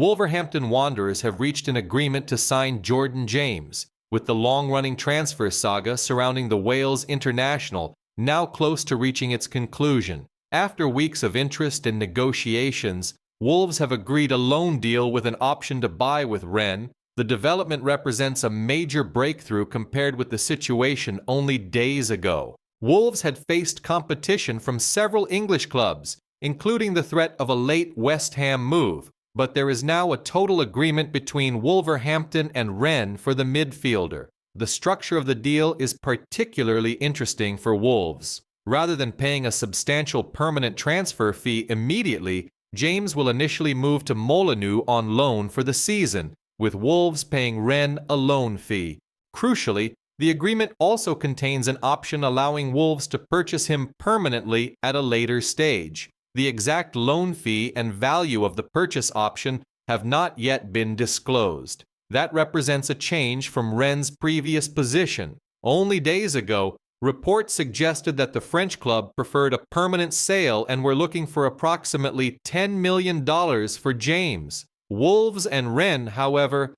Wolverhampton Wanderers have reached an agreement to sign Jordan James, with the long-running transfer saga surrounding the Wales international now close to reaching its conclusion. After weeks of interest and negotiations, Wolves have agreed a loan deal with an option to buy with Rennes. The development represents a major breakthrough compared with the situation only days ago. Wolves had faced competition from several English clubs, including the threat of a late West Ham move, but there is now a total agreement between Wolverhampton and Rennes for the midfielder. The structure of the deal is particularly interesting for Wolves. Rather than paying a substantial permanent transfer fee immediately, James will initially move to Molineux on loan for the season, with Wolves paying Rennes a loan fee. Crucially, the agreement also contains an option allowing Wolves to purchase him permanently at a later stage. The exact loan fee and value of the purchase option have not yet been disclosed. That represents a change from Rennes' previous position. Only days ago, reports suggested that the French club preferred a permanent sale and were looking for approximately $10 million for James. Wolves and Rennes, however,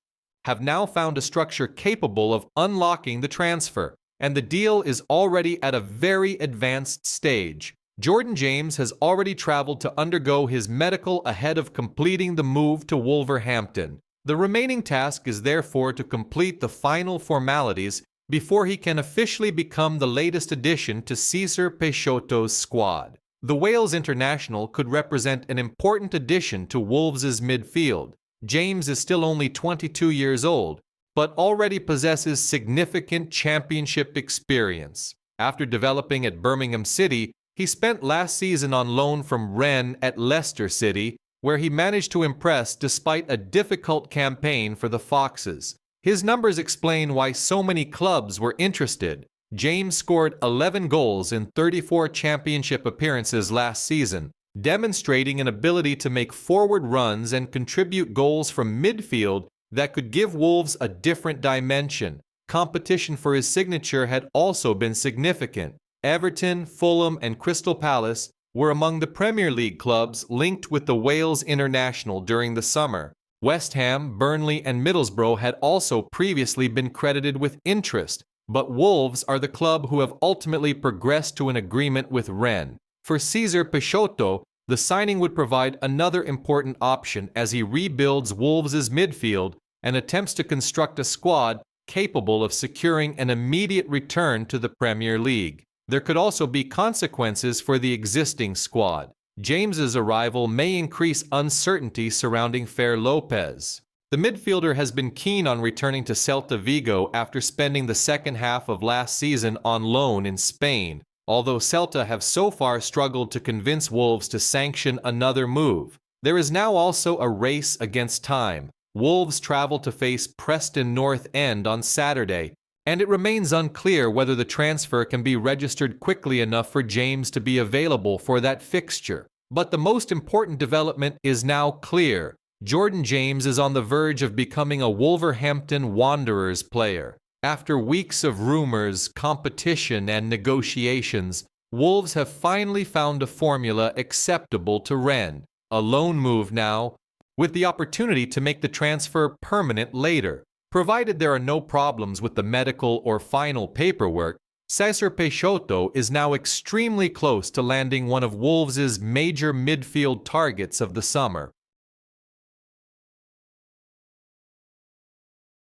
have now found a structure capable of unlocking the transfer, and the deal is already at a very advanced stage. Jordan James has already traveled to undergo his medical ahead of completing the move to Wolverhampton. The remaining task is therefore to complete the final formalities before he can officially become the latest addition to Cesar Peixoto's squad. The Wales international could represent an important addition to Wolves' midfield. James is still only 22 years old, but already possesses significant championship experience. After developing at Birmingham City, he spent last season on loan from Rennes at Leicester City, where he managed to impress despite a difficult campaign for the Foxes. His numbers explain why so many clubs were interested. James scored 11 goals in 34 championship appearances last season, demonstrating an ability to make forward runs and contribute goals from midfield that could give Wolves a different dimension. Competition for his signature had also been significant. Everton, Fulham, and Crystal Palace were among the Premier League clubs linked with the Wales international during the summer. West Ham, Burnley, and Middlesbrough had also previously been credited with interest, but Wolves are the club who have ultimately progressed to an agreement with Rennes. For Cesar Peixoto, the signing would provide another important option as he rebuilds Wolves' midfield and attempts to construct a squad capable of securing an immediate return to the Premier League. There could also be consequences for the existing squad. James's arrival may increase uncertainty surrounding Fer Lopez. The midfielder has been keen on returning to Celta Vigo after spending the second half of last season on loan in Spain, although Celta have so far struggled to convince Wolves to sanction another move. There is now also a race against time. Wolves travel to face Preston North End on Saturday, and it remains unclear whether the transfer can be registered quickly enough for James to be available for that fixture. But the most important development is now clear. Jordan James is on the verge of becoming a Wolverhampton Wanderers player. After weeks of rumors, competition, and negotiations, Wolves have finally found a formula acceptable to Rennes. A loan move now, with the opportunity to make the transfer permanent later. Provided there are no problems with the medical or final paperwork, Cesar Peixoto is now extremely close to landing one of Wolves' major midfield targets of the summer.